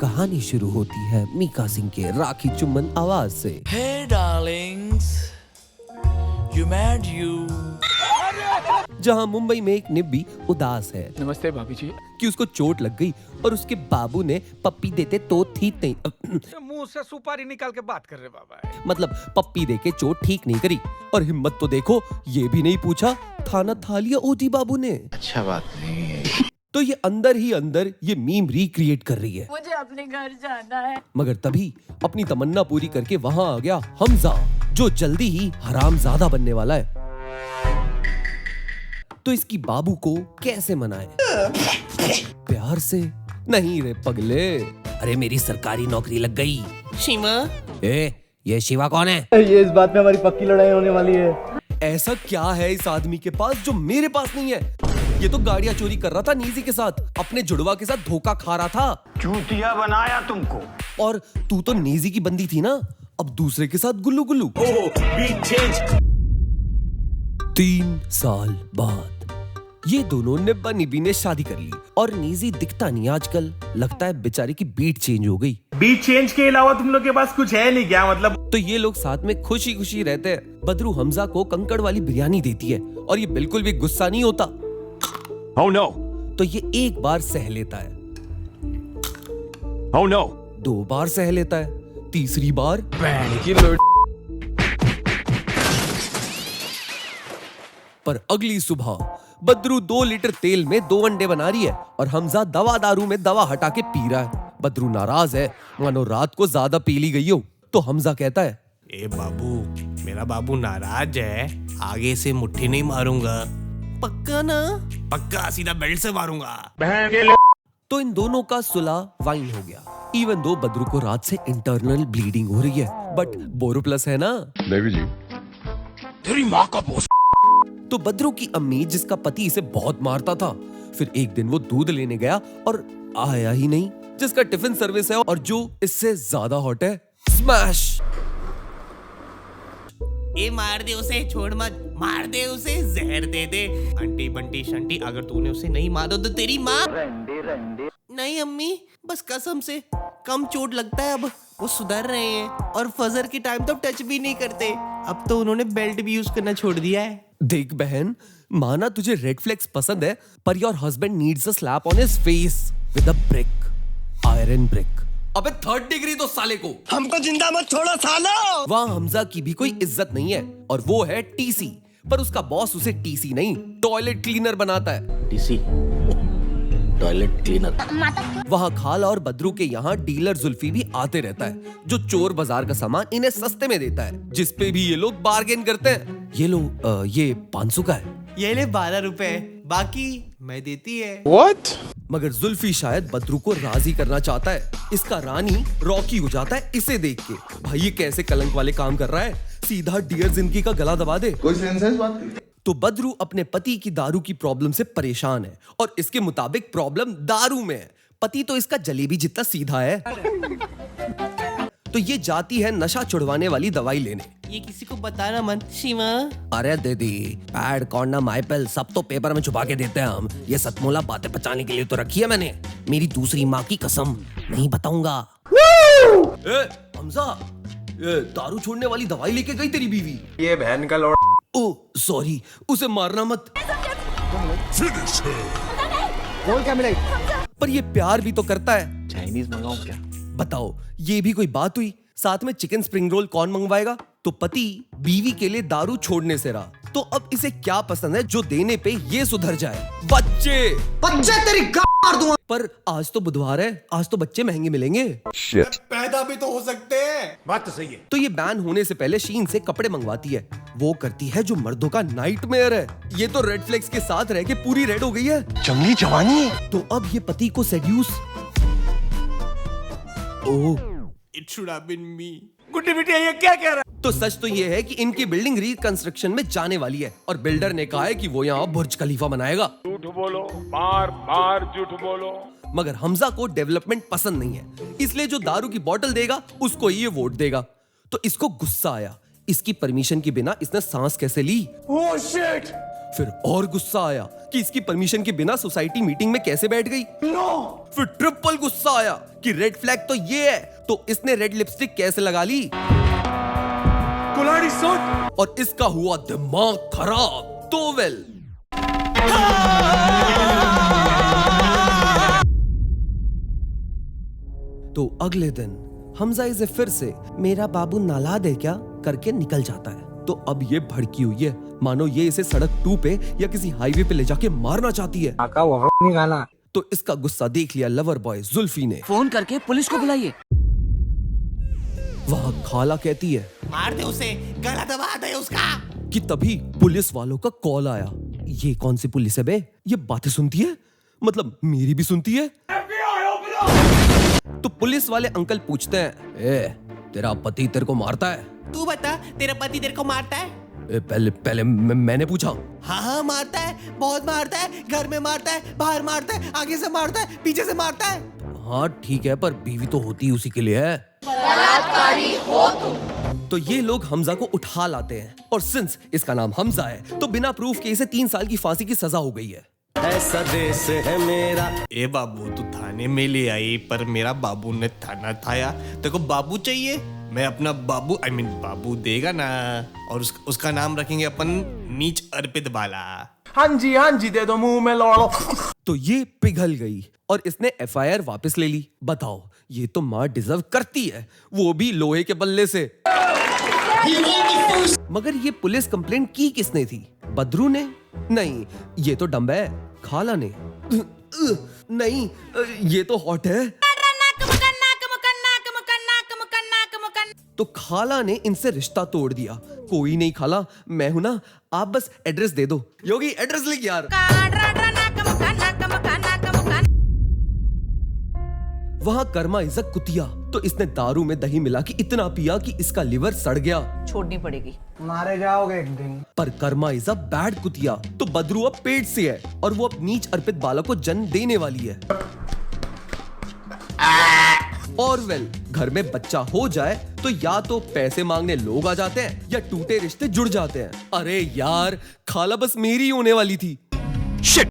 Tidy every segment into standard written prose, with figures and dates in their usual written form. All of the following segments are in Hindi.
कहानी शुरू होती है मीका सिंह के राखी चुम्बन आवाज से। Hey darlings, you mad you? जहां मुंबई में एक निब्बी उदास है। नमस्ते भाभी जी। कि उसको चोट लग गई और उसके बाबू ने पप्पी देते तो ठीक नहीं मुंह से सुपारी निकाल के बात कर रहे बाबा। मतलब पप्पी देके चोट ठीक नहीं करी। और हिम्मत तो देखो, ये भी नहीं पूछा थाना था लिया ओजी बाबू ने। अच्छा बात नहीं है। तो ये अंदर ही अंदर ये मीम रिक्रिएट कर रही है। मुझे अपने घर जाना है। मगर तभी अपनी तमन्ना पूरी करके वहां आ गया हमजा, जो जल्दी ही हरामजादा बनने वाला है। तो इसकी बाबू को कैसे मनाए? प्यार से नहीं रे पगले। अरे मेरी सरकारी नौकरी लग गई। शिवा ये शिवा कौन है? ये इस बात में हमारी पक्की लड़ाई होने वाली है। ऐसा क्या है इस आदमी के पास जो मेरे पास नहीं है? ये तो गाड़ियां चोरी कर रहा था नीजी के साथ, अपने जुड़वा के साथ धोखा खा रहा था। चूतिया बनाया तुमको। और तू तो नीजी की बंदी थी ना, अब दूसरे के साथ गुल्लू गुल्लू। 3 साल बाद ये दोनों निब्बा निब्बी ने शादी कर ली और नीजी दिखता नहीं आजकल। लगता है बेचारी की बीट चेंज हो गई। बीट चेंज के अलावा तुम लोग के पास कुछ है नहीं क्या? मतलब तो ये लोग साथ में खुशी खुशी रहते हैं। बदरू हमजा को कंकड़ वाली बिरयानी देती है और ये बिल्कुल भी गुस्सा नहीं होता। Oh no! तो ये एक बार सह लेता है, Oh no! 2 बार सह लेता है, तीसरी बार पर अगली सुबह बदरू 2 लीटर तेल में 2 अंडे बना रही है और हमजा दवा दारू में दवा हटा के पी रहा है। बदरू नाराज है, मानो रात को ज्यादा पी ली गई हो। तो हमजा कहता है, ए बाबू, मेरा बाबू नाराज है, आगे से मुट्ठी नहीं मारूंगा। पक्का ना? पक्का, सीधा बेल्ट से मारूंगा। तो इन दोनों का सुलह वाइन हो गया। इवन दो बदरू को रात से इंटरनल ब्लीडिंग हो रही है, बट बोरो प्लस है ना। देवी जी, तेरी माँ का बोस। तो बदरू की अम्मी, जिसका पति इसे बहुत मारता था, फिर एक दिन वो दूध लेने गया और आया ही नहीं। जिसका टिफिन सर्विस है और जो इससे ज्यादा हॉट है, स्मैश। ए मार दे उसे, छोड़ मत, मार दे उसे, जहर दे दे। अंटी बंटी शंटी, अगर तूने उसे नहीं मारा तो तेरी माँ। नहीं अम्मी, बस कसम से कम चोट लगता है, अब वो सुधर रहे हैं और फजर के टाइम तो टच भी नहीं करते। अब तो उन्होंने बेल्ट भी यूज करना छोड़ दिया है। देख बहन, माना तुझे रेड फ्लेक्स पसंद है, per your husband needs a slap on his face with a brick, iron brick. अबे 3rd डिग्री तो साले को। हमको जिंदा मत छोड़ो सालो। वहाँ हमजा की भी कोई इज्जत नहीं है और वो है टीसी। पर उसका बॉस उसे टीसी नहीं, टॉयलेट क्लीनर बनाता है। TC, toilet cleaner. वहाँ खाला और बदरू के यहाँ डीलर जुल्फी भी आते रहता है, जो चोर बाजार का सामान इन्हें सस्ते में देता है, जिसपे भी ये लोग बार्गेन करते हैं। ये लो, ये 500 का है। ये ले 12 रुपए, बाकी मैं देती है। What? मगर जुल्फी शायद बदरू को राजी करना चाहता है। इसका रानी रॉकी हो जाता है इसे देख के। भाई ये कैसे कलंक वाले काम कर रहा है, सीधा डियर जिंदगी का गला दबा दे। कोई सेंस है इस बात की? तो बदरू अपने पति की दारू की प्रॉब्लम से परेशान है और इसके मुताबिक प्रॉब्लम दारू में है। पति तो इसका जलेबी जितना सीधा है। तो ये जाती है नशा छुड़वाने वाली दवाई लेने। ये किसी को बताना मत शिवा। अरे दीदी, पैड कॉन्डम आईपेल सब तो पेपर में छुपा के देते हैं हम। ये सतमोला बातें बचाने के लिए तो रखी है मैंने। मेरी दूसरी माँ की कसम, नहीं बताऊंगा। हमजा, दारू छोड़ने वाली दवाई लेके गई तेरी बीवी। ये बहन का लौड़। ओह सॉरी, उसे मारना मत। बोल क्या मिलेगा? पर ये प्यार भी तो करता है। चाइनीज मंगाऊं क्या? बताओ, ये भी कोई बात हुई? साथ में चिकन स्प्रिंग रोल कौन मंगवाएगा? तो पति बीवी के लिए दारू छोड़ने से रहा, तो अब इसे क्या पसंद है जो देने पे ये सुधर जाए? बच्चे तेरी मार दूंगा। पर आज तो बुधवार है, आज तो बच्चे महंगे मिलेंगे। पैदा भी तो हो सकते हैं। बात तो सही है। तो ये बैन होने से पहले शीन से कपड़े मंगवाती है। वो करती है जो मर्दों का नाइटमेयर है। ये तो रेड फ्लेक्स के साथ रह के पूरी रेड हो गई है। जंगली जवानी है। तो अब ये पति को seduces. Oh, It should have been me. गुड्डी बिटिया ये क्या कह रहा है? तो सच तो ये है कि इनकी बिल्डिंग रिकंस्ट्रक्शन में जाने वाली है और बिल्डर ने कहा है कि वो यहाँ बुर्ज खलीफा बनाएगा। झूठ बोलो, बार बार झूठ बोलो। मगर हमजा को डेवलपमेंट पसंद नहीं है, इसलिए जो दारू की बोतल देगा उसको ही ये वोट देगा। तो इसको गुस्सा आया, इसकी परमिशन के बिना इसने सांस कैसे ली। Oh shit! फिर और गुस्सा आया कि इसकी परमिशन के बिना सोसाइटी मीटिंग में कैसे बैठ गई। No! फिर ट्रिपल गुस्सा आया कि रेड फ्लैग तो ये है, तो इसने रेड लिपस्टिक कैसे लगा ली? कुल्हाड़ी सुन। और इसका हुआ दिमाग खराब। तो वेल, तो अगले दिन हमजा इसे फिर से मेरा बाबू नाला दे क्या करके निकल जाता है। तो अब ये भड़की हुई है, मानो ये इसे सड़क 2 पे या किसी हाईवे पे ले जाके मारना चाहती है। तो इसका गुस्सा देख लिया लवर बॉय जुल्फी ने। फोन करके पुलिस को बुलाइए। वहाँ खाला कहती है मार दे उसे, गला दबा दे उसका। कि तभी पुलिस वालों का कॉल आया। ये कौन सी पुलिस है बे? ये बातें सुनती है, मतलब मेरी भी सुनती है। तो पुलिस वाले अंकल पूछते हैं, ए, तेरा पति तेरे को मारता है? तू बता, तेरा पति तेरे को मारता है? पहले मैंने पूछा। हाँ मारता है, बहुत मारता है। घर में मारता है, बाहर मारता है, आगे से मारता है, पीछे से मारता है। हाँ ठीक है, पर बीवी तो होती उसी के लिए है। तो ये लोग हमजा को उठा लाते हैं, और सिंस इसका नाम हमजा है तो बिना प्रूफ के इसे 3 साल की फांसी की सजा हो गई है। ऐसा देश है मेरा। ए बाबू, तू थाने में ले आई, पर मेरा बाबू ने थाना थाया। तेरे को बाबू चाहिए? मैं अपना बाबू बाबू देगा ना, और उसका नाम रखेंगे अपन नीच अर्पित बाला। हाँ जी दे दो, मुंह में लौड़ो। तो ये पिघल गई और इसने FIR वापस ले ली। बताओ, ये तो मार डिजर्व करती है, वो भी लोहे के बल्ले से। मगर ये पुलिस कंप्लेंट की किसने थी? बद्रू ने? नहीं, ये तो डम्ब है। खाला ने? नहीं, ये तो हॉट है। तो खाला ने इनसे रिश्ता तोड़ दिया। कोई नहीं खाला, मैं हूं ना, आप बस एड्रेस दे दो। योगी एड्रेस लिख यार। वहां कर्मा इज अ कुतिया, तो इसने दारू में दही मिला के इतना पिया कि इसका लिवर सड़ गया। छोड़नी पड़ेगी। मारे जाओगे एक दिन। पर कर्मा इज अ बैड कुतिया, तो बद्रू अब पेट से है और वो अब नीच अर्पित बालक को जन्म देने वाली है। और वेल, घर में बच्चा हो जाए तो या तो पैसे मांगने लोग आ जाते हैं या टूटे रिश्ते जुड़ जाते हैं। अरे यार, खाला बस मेरी होने वाली थी। शिट।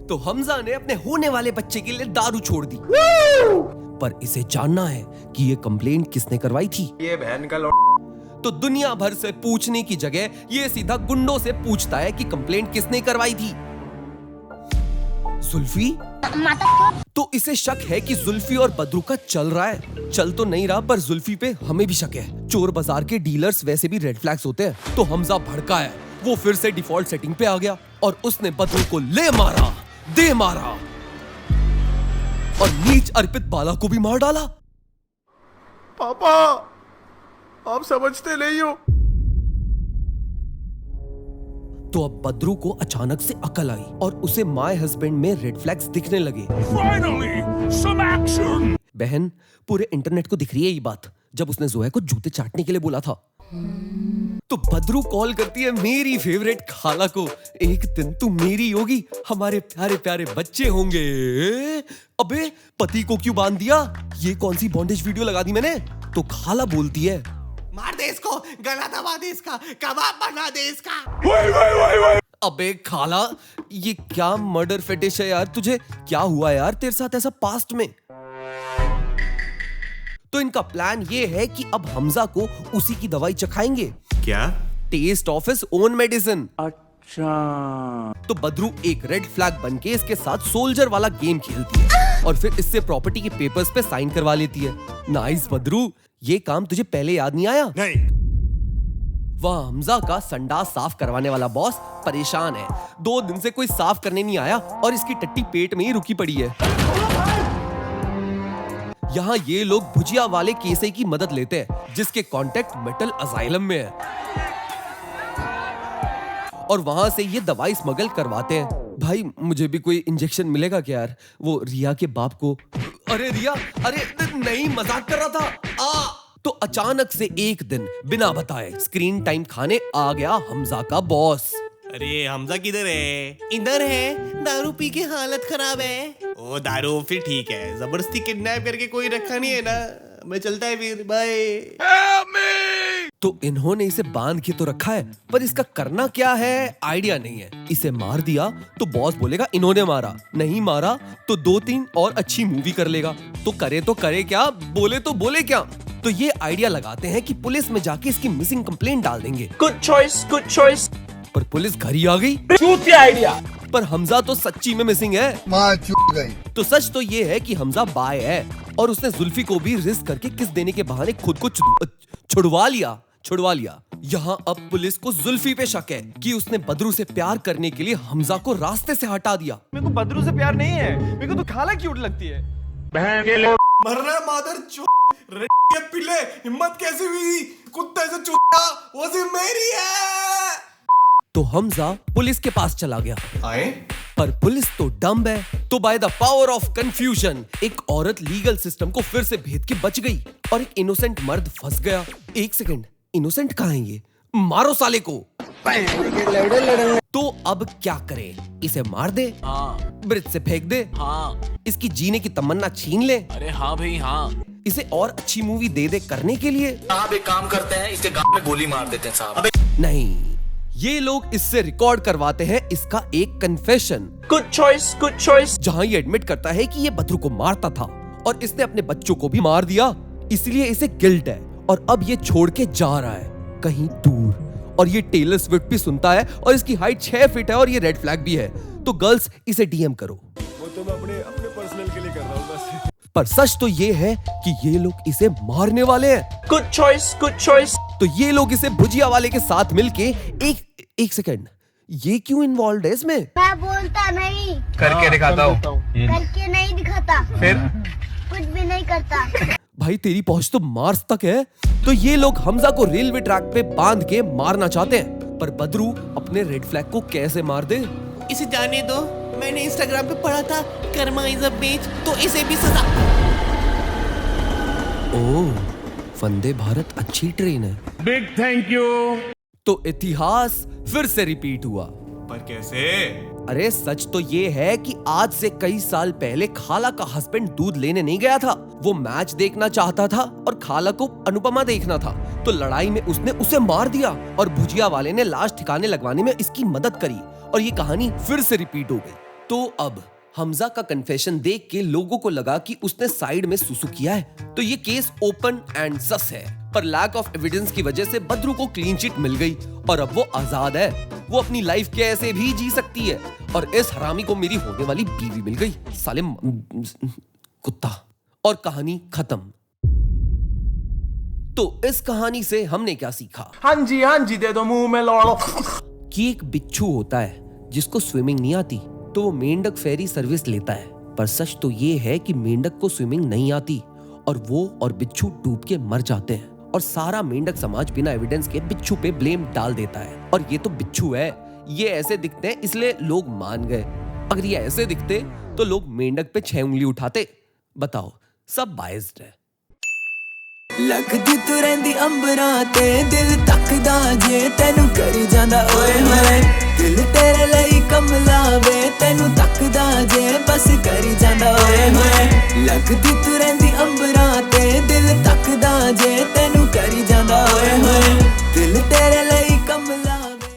तो हमजा ने अपने होने वाले बच्चे के लिए दारू छोड़ दी। पर इसे जानना है कि ये कंप्लेंट किसने करवाई थी। ये बहन का तो दुनिया भर से पूछने की जगह ये सीधा गुंडों से पूछता है कि कंप्लेंट किसने करवाई थी। जुल्फी? तो इसे शक है कि जुल्फी और बद्रू का चल रहा है। चल तो नहीं रहा, पर जुल्फी पे हमें भी शक है। चोर बाजार के डीलर्स वैसे भी रेड फ्लैग्स होते हैं। तो हमजा भड़का है, वो फिर से डिफॉल्ट सेटिंग पे आ गया और उसने बद्रू को ले मारा, दे मारा और नीच अर्पित बाला को भी मार डाला। पापा, आप समझते नहीं हो। तो अब बद्रू को अचानक से अकल आई और उसे माय हस्बैंड में रेड फ्लैग्स दिखने लगे। Finally, some action. बहन, पूरे इंटरनेट को दिख रही है ये बात, जब उसने जोया को जूते चाटने के लिए बोला था। तो बद्रू कॉल करती है मेरी फेवरेट खाला को, एक दिन तू मेरी होगी, हमारे प्यारे प्यारे बच्चे होंगे। अबे, पति को क्यों बांध दिया? ये कौन सी बॉन्डेज वीडियो लगा दी मैंने? तो खाला बोलती है, मार दे इसको, गला दबा दे इसका, कबाब बना दे इसका। अबे खाला, ये क्या मर्डर फेटिश है यार? तुझे क्या हुआ यार तेरे साथ ऐसा पास्ट में? तो इनका प्लान ये है कि अब हमजा को उसी की दवाई चखाएंगे। क्या? Taste of his own medicine. अच्छा। तो बद्रू एक रेड फ्लैग बनके इसके साथ सोल्जर वाला गेम खेलती है और फिर इससे प्रॉपर्टी के पेपर्स पे साइन करवा लेती है। नाइस बद्रू, ये काम तुझे पहले याद नहीं आया? नहीं। वह हमजा का संडास साफ करवाने वाला बॉस परेशान है। 2 दिन से कोई साफ करने नहीं आया और इसकी टट्टी पेट में ही रुकी पड़ी है। यहाँ ये लोग भुजिया वाले केसे की मदद लेते हैं, जिसके कांटेक्ट मेटल असाइलम में है, और वहां से ये दवाई स्मगल करवाते हैं। भाई, मुझे भी कोई इंजेक्शन मिलेगा क्या यार? वो रिया के बाप को। अरे रिया, अरे नहीं, मजाक कर रहा था। तो अचानक से एक दिन बिना बताए स्क्रीन टाइम खाने आ गया हमजा का बॉस। अरे हमजा किधर है? इधर है, दारू पी के हालत खराब है। ओ दारू, फिर ठीक है, जबरदस्ती किडनैप करके कोई रखा नहीं है ना। मैं चलता है फिर, बाय। तो इन्होंने इसे बांध के तो रखा है, पर इसका करना क्या है आइडिया नहीं है। इसे मार दिया तो बॉस बोलेगा इन्होंने मारा, नहीं मारा तो 2-3 और अच्छी मूवी कर लेगा। तो करे क्या, बोले तो बोले क्या। तो ये आइडिया लगाते हैं कि पुलिस में जाके इसकी मिसिंग कंप्लेंट डाल देंगे। Good choice. पर पुलिस घर ही आ गई। चूतिया आइडिया। पर हमजा तो सच्ची में मिसिंग है। माँ चूक गई। तो सच तो ये है कि हमजा बाय है और उसने जुल्फी को भी रिस्क करके किस देने के बहाने खुद को छुड़वा लिया। यहाँ अब पुलिस को जुल्फी पे शक है कि उसने बदरू से प्यार करने के लिए हमजा को रास्ते से हटा दिया। मेरे को बदरू से प्यार नहीं है, मेरे को तो खाला क्यूट लगती है। मरना मादर चो पिले, हिम्मत कैसे हुई कुत्ते से चूतिया, वो सिर्फ मेरी है। तो हमजा पुलिस के पास चला गया। आए? पर पुलिस तो डम्ब है, तो by the power of confusion एक औरत लीगल सिस्टम को फिर से भेद के बच गई और एक इनोसेंट मर्द फंस गया। एक सेकंड, इनोसेंट कहाँ है ये? मारो साले को। तो अब क्या करे? इसे मार दे? हाँ ब्रिज से फेंक दे? हाँ। इसकी जीने की तमन्ना छीन ले? अरे हाँ भाई हाँ। इसे और अच्छी मूवी दे दे करने के लिए? आप एक काम करते हैं, इसके गाल में गोली मार देते हैं साहब। नहीं, ये लोग इससे रिकॉर्ड करवाते हैं इसका एक कन्फेशन। Good choice. जहां ये एडमिट करता है कि ये बदरू को मारता था और इसने अपने बच्चों को भी मार दिया, इसलिए इसे गिल्ट है और अब ये छोड़ के जा रहा है कहीं दूर। और ये टेलर स्विफ्ट भी सुनता है और इसकी हाइट 6 फीट है और ये रेड फ्लैग भी है। तो गर्ल्स इसे डीएम करो। वो तो मैं अपने पर्सनल के लिए कर रहा हूँ बस। पर सच तो ये है कि ये लोग इसे मारने वाले हैं। Good choice. तो ये लोग इसे भुजिया वाले के साथ मिलके एक सेकंड, ये क्यों इन्वॉल्व है इसमें? मैं बोलता नहीं, करके दिखाता हूँ। करके नहीं दिखाता, फिर कुछ भी नहीं करता। भाई तेरी पहुंच तो मार्स तक है। तो ये लोग हमजा को रेलवे ट्रैक पे बांध के मारना चाहते हैं, पर बदरू अपने रेड फ्लैग को कैसे मार दे? इसे जाने दो, मैंने इंस्टाग्राम पे पढ़ा था कर्मा इज अ बिच, तो इसे भी सजा। ओह, वंदे भारत अच्छी ट्रेन है। Big thank you. तो इतिहास फिर से रिपीट हुआ। पर कैसे? अरे सच तो ये है कि आज से कई साल पहले खाला का हस्बैंड दूध लेने नहीं गया था। वो मैच देखना चाहता था और खाला को अनुपमा देखना था। तो लड़ाई में उसने उसे मार दिया और भुजिया वाले ने लाश ठिकाने लगवाने में इसकी मदद करी और ये कहानी फिर से रिपीट हो गई। तो अब हमजा का कन्फेशन देख के लोगों को लगा कि उसने साइड में सुसु किया है, तो ये केस ओपन एंड सस है। पर लैक ऑफ एविडेंस की वजह से बदरू को क्लीन चिट मिल गई और अब वो आजाद है। वो अपनी लाइफ कैसे भी जी सकती है और इस हरामी को मेरी होने वाली बीवी मिल गई। साले कुत्ता। और कहानी खत्म। तो इस कहानी से हमने क्या सीखा? हाँ जी दे दो मुंह में लौड़ो। कि एक बिच्छू होता है जिसको स्विमिंग नहीं आती, तो वो मेंढक फेरी सर्विस लेता है। पर सच तो ये है कि मेंढक को स्विमिंग नहीं आती और वो और बिच्छू डूब के मर जाते हैं और सारा मेंढक समाज बिना एविडेंस के बिच्छू पे ब्लेम डाल देता है। और ये तो बिच्छू है, ये ऐसे दिखते हैं इसलिए लोग मान गए। अगर ये ऐसे दिखते तो लोग मेंढक पे 6 उंगली उठाते। बताओ, सब बायस्ड है। लगदी तू रहिंदी अंबरां ते दिल तकदा जे तैनू करी जांदा ओए होए। दिल तेरे ਲਈ कमला वे तैनू तकदा जे बस करी जांदा ओए होए। लगदी तू